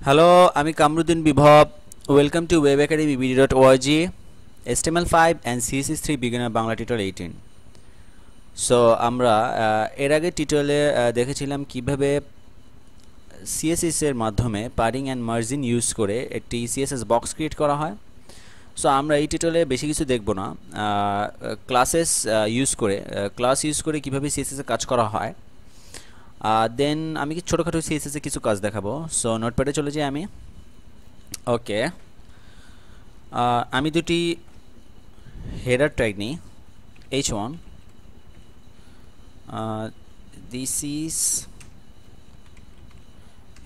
Hello, আমি Kamruddin Bibhab. Welcome to web academy বিডি.org, HTML5 and CSS3 beginner Bangla tutorial 18। So আমরা এর আগে টিউটোরিয়ালে দেখেছিলাম কিভাবে CSS এর মাধ্যমে পারিং অ্যান্ড মার্জিন ইউজ করে একটি CSS বক্স ক্রিয়েট করা হয়। সো আমরা এই টিউটোরিয়ালে বেশি কিছু দেখব না, ক্লাস ইউজ করে কিভাবে CSS এ কাজ করা হয়। দেন আমি কি ছোটোখাটো CSS এ কিছু কাজ দেখাবো। সো নোটপ্যাডে চলে যাই আমি। ওকে, আমি দুটি হেডার ট্যাগ নিই, h1, this is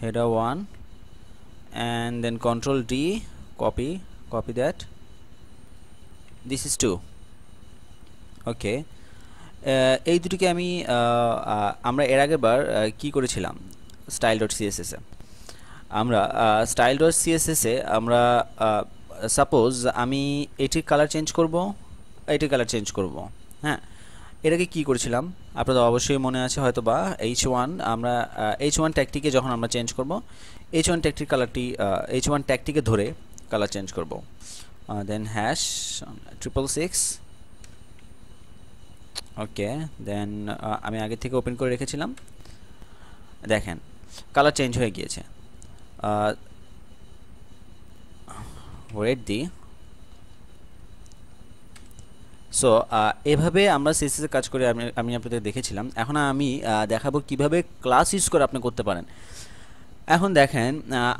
header 1 and then control D, copy that, this is 2. ওকে, এই দুটিকে আমরা এর আগের বার কি করেছিলাম, style.css এ আমরা style.css এ আমরা সাপোজ আমি এটির কালার চেঞ্জ করব। হ্যাঁ, এটাকে কি করেছিলাম আপনাদের অবশ্যই মনে আছে হয়তো বা h1, আমরা h1 ট্যাগটিকে যখন আমরা চেঞ্জ করব, h1 ট্যাগটির কালারটি h1 ট্যাগটিকে ধরে কালার চেঞ্জ করব। দেন হ্যাশ 666, ওকে। দেন আমি আগে থেকে ওপেন করে রেখেছিলাম, দেখেন কালার চেঞ্জ হয়ে গিয়েছে। ওয়েট দি। সো এভাবে আমরা CSS এ কাজ করে আমি আপনাদের দেখেছিলাম। এখন আমি দেখাবো কিভাবে ক্লাস ইউজ করে আপনি করতে পারেন। এখন দেখেন,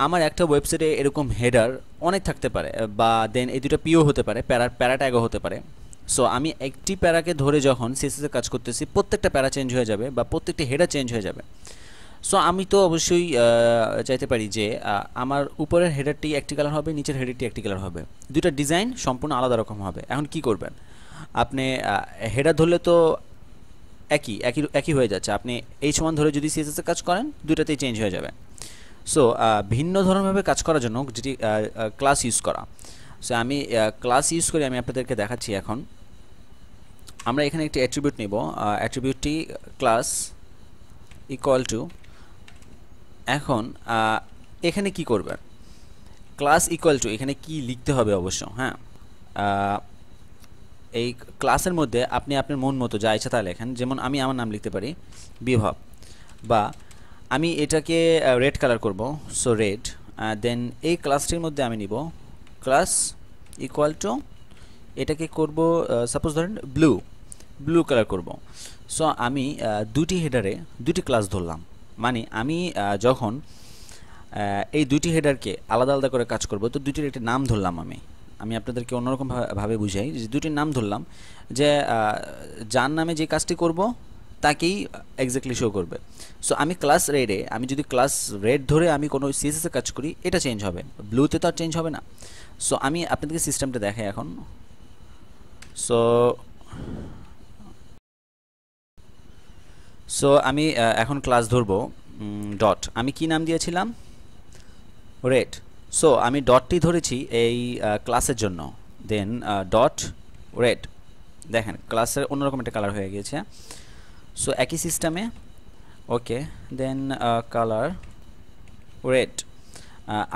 আমার একটা ওয়েবসাইটে এরকম হেডার অনেক থাকতে পারে, বা দেন এই দুটো পিও হতে পারে, প্যারা ট্যাগও হতে পারে। সো আমি একটি প্যারাকে ধরে যখন CSS এ কাজ করতেছি, প্রত্যেকটা প্যারা চেঞ্জ হয়ে যাবে বা প্রত্যেকটি হেডার চেঞ্জ হয়ে যাবে। সো আমি তো অবশ্যই চাইতে পারি যে আমার উপরের হেডারটি একটি কালার হবে, নিচের হেডারটি একটি কালার হবে, দুইটা ডিজাইন সম্পূর্ণ আলাদা রকম হবে। এখন কি করবেন, আপনি হেডার ধরলে তো একই একই একই হয়ে যাচ্ছে, আপনি h1 ধরে যদি CSS এ কাজ করেন, দুইটাতেই চেঞ্জ হয়ে যাবে। সো ভিন্ন ধরনভাবে কাজ করার জন্য যেটি ক্লাস ইউজ করা। সো আমি ক্লাস ইউজ করে আমি আপনাদেরকে দেখাচ্ছি। এখন আমরা এখানে একটি অ্যাট্রিবিউট নেব, অ্যাট্রিবিউটটি ক্লাস ইকুয়াল টু। এখন এখানে কি করবেন, ক্লাস ইকুয়াল টু এখানে কি লিখতে হবে অবশ্য। হ্যাঁ, এই ক্লাসের মধ্যে আপনি আপনার মন মতো যা ইচ্ছা তা লেখেন। যেমন আমি আমার নাম লিখতে পারি বিভব, বা আমি এটাকে রেড কালার করব, সো রেড। দেন এই ক্লাসটির মধ্যে আমি নিব ক্লাস ইকুয়াল টু, এটাকে করব সাপোজ ধরেন ব্লু কালার করব। সো আমি দুটি হেডারে দুটি ক্লাস ধরলাম, মানে আমি যখন এই দুটি হেডারকে আলাদা আলাদা করে কাজ করব, তো দুটির একটি নাম ধরলাম। আমি আপনাদেরকে অন্যরকম ভাবে বুঝাই যে দুটির নাম ধরলাম, যে যার নামে যে কাজটি করব তাকেই এক্স্যাক্টলি শো করবে। সো আমি ক্লাস রেডে, আমি যদি ক্লাস রেড ধরে আমি কোনো CSS এ কাজ করি, এটা চেঞ্জ হবে, ব্লুতে তো আর চেঞ্জ হবে না। সো আমি আপনাদেরকে সিস্টেমটা দেখাই এখন। সো সো আমি এখন ক্লাস ধরবো ডট। আমি কি নাম দিয়েছিলাম, রেড। সো আমি ডটটি ধরেছি এই ক্লাসের জন্য, দেন ডট রেড। দেখেন ক্লাসের অন্যরকম একটা কালার হয়ে গিয়েছে। সো একই সিস্টেমে, ওকে। দেন কালার রেড।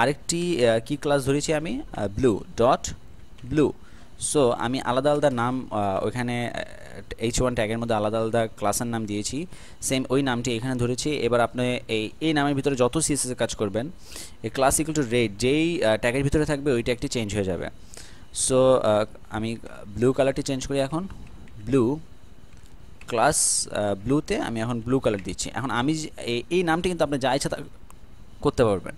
আরেকটি কি ক্লাস ধরেছি আমি, ব্লু, ডট ব্লু। সো আমি আলাদা আলাদা নাম ওইখানে h1 ট্যাগের মধ্যে আলাদা আলাদা ক্লাসের নাম দিয়েছি, সেম ওই নামটি এখানে ধরেছি। এবার আপনি এই নামের ভিতরে যত CSS এর কাজ করবেন, এই ক্লাস ইকুয়াল টু রেড যেই ট্যাগের ভিতরে থাকবে ওই ট্যাগটি চেঞ্জ হয়ে যাবে। সো আমি ব্লু কালারটি চেঞ্জ করি, এখন ব্লু ক্লাস ব্লুতে আমি এখন ব্লু কালার দিচ্ছি। এখন আমি এই নামটি কিন্তু আপনি যা ইচ্ছা করতে পারবেন।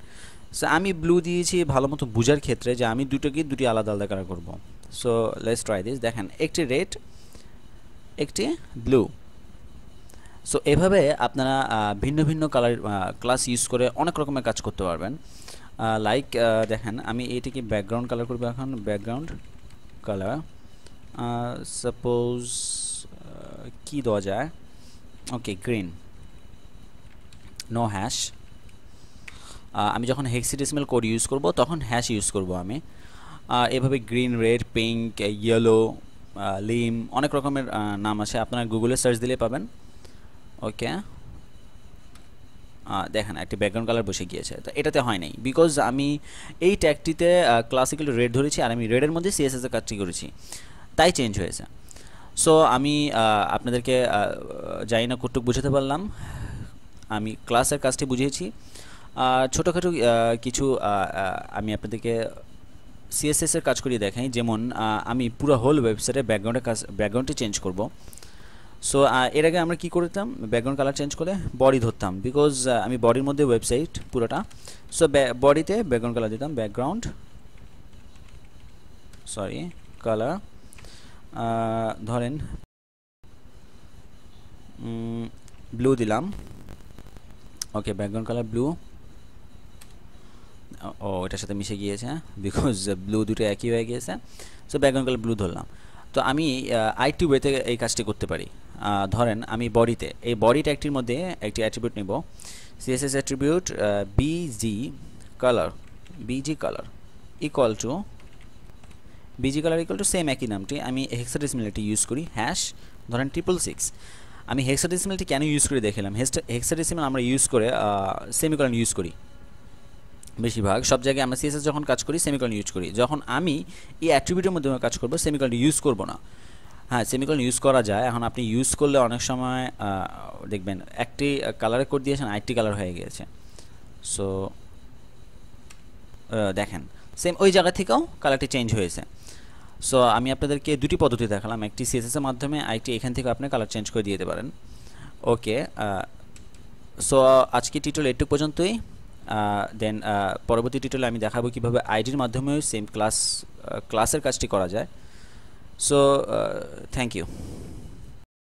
সো আমি ব্লু দিয়েছি ভালো মতো বোঝার ক্ষেত্রে, যে আমি দুটি আলাদা আলাদা কালার করব। So let's try this. দেখেন একটি রেড, একটি ব্লু। সো এভাবে আপনারা ভিন্ন ভিন্ন কালার ক্লাস ইউজ করে অনেক রকমের কাজ করতে পারবেন। লাইক দেখেন আমি এটিকে ব্যাকগ্রাউন্ড কালার করব, এখন ব্যাকগ্রাউন্ড কালার সাপোজ কি দেওয়া যায়, ওকে গ্রিন, নো হ্যাশ। আমি যখন হেক্সাডেসিমাল কোড ইউজ করব তখন হ্যাশ ইউজ করব আমি। এভাবে green, red, pink, yellow, lime, অনেক রকমের নাম আছে, আপনারা গুগলে সার্চ দিলে পাবেন। ওকে, দেখেন একটা ব্যাকগ্রাউন্ড কালার বসে গিয়েছে, তো এটাতে হয় নাই বিকজ আমি এই ট্যাগটিতে ক্লাসিক্যাল রেড ধরেছি আর আমি রেডের মধ্যে সিএসএস এর কাজটি করেছি, তাই চেঞ্জ হয়েছে। সো আমি আপনাদেরকে জানি না কতটুকু বুঝাতে পারলাম, আমি ক্লাসের কাজটি বুঝিয়েছি। ছোটোখাটো কিছু আমি আপনাদেরকে সিএসএস এর কাজ করিয়ে দেখাই, যেমন আমি পুরো হোল ওয়েবসাইটে ব্যাকগ্রাউন্ডটি চেঞ্জ করব। সো এর আগে আমরা কী করতাম, ব্যাকগ্রাউন্ড কালার চেঞ্জ করে বডি ধরতাম, বিকজ আমি বডির মধ্যে ওয়েবসাইট পুরোটা। সো বডিতে ব্যাকগ্রাউন্ড কালার দিতাম, ব্যাকগ্রাউন্ড কালার ধরেন ব্লু দিলাম। ওকে, ব্যাকগ্রাউন্ড কালার ব্লু। ও এটার সাথে মিশে গিয়েছে বিকজ ব্লু দুটো একই হয়ে গিয়েছে। সো ব্যাকগ্রাউন্ড কালার ব্লু ধরলাম। তো আমি আরেকটি ওয়েতে এই কাজটি করতে পারি। ধরেন আমি বডিতে, এই বডি ট্যাগটির মধ্যে একটি অ্যাট্রিবিউট নেব, CSS attribute busy colour equal to same একই নামটি আমি হেক্সাডেসিমালটি ইউজ করি, হ্যাশ ধরেন 666। আমি হেক্সাডেসিমালটি কেন ইউজ করে দেখালাম, হেক্সাডেসিমাল আমরা ইউজ করে সেমিকলন ইউজ করি বেশিরভাগ সব জায়গায়। আমরা সিএসএস যখন কাজ করি সেমিকলন ইউজ করি, যখন আমি এই অ্যাট্রিবিউটের মধ্যে কাজ করব সেমিকলন ইউজ করব না। হ্যাঁ, সেমিকলন ইউজ করা যায়, এখন আপনি ইউজ করলে অনেক সময় দেখবেন একটি কালারে কোড দিয়েছেন আরেকটি কালার হয়ে গিয়েছে। সো দেখেন সেম ওই জায়গা থেকেও কালারটি চেঞ্জ হয়েছে। সো আমি আপনাদেরকে দুটি পদ্ধতি দেখালাম, একটি সিএসএস এর মাধ্যমে, আরেকটি এখান থেকে আপনি কালার চেঞ্জ করে দিতে পারেন। ওকে, সো আজকে টিউটোরিয়াল এটুকু পর্যন্তই। দেন পরবর্তী টিউটোরিয়ালে আমি দেখাবো কীভাবে আইডির মাধ্যমেও সেম ক্লাসের কাজটি করা যায়। So thank you.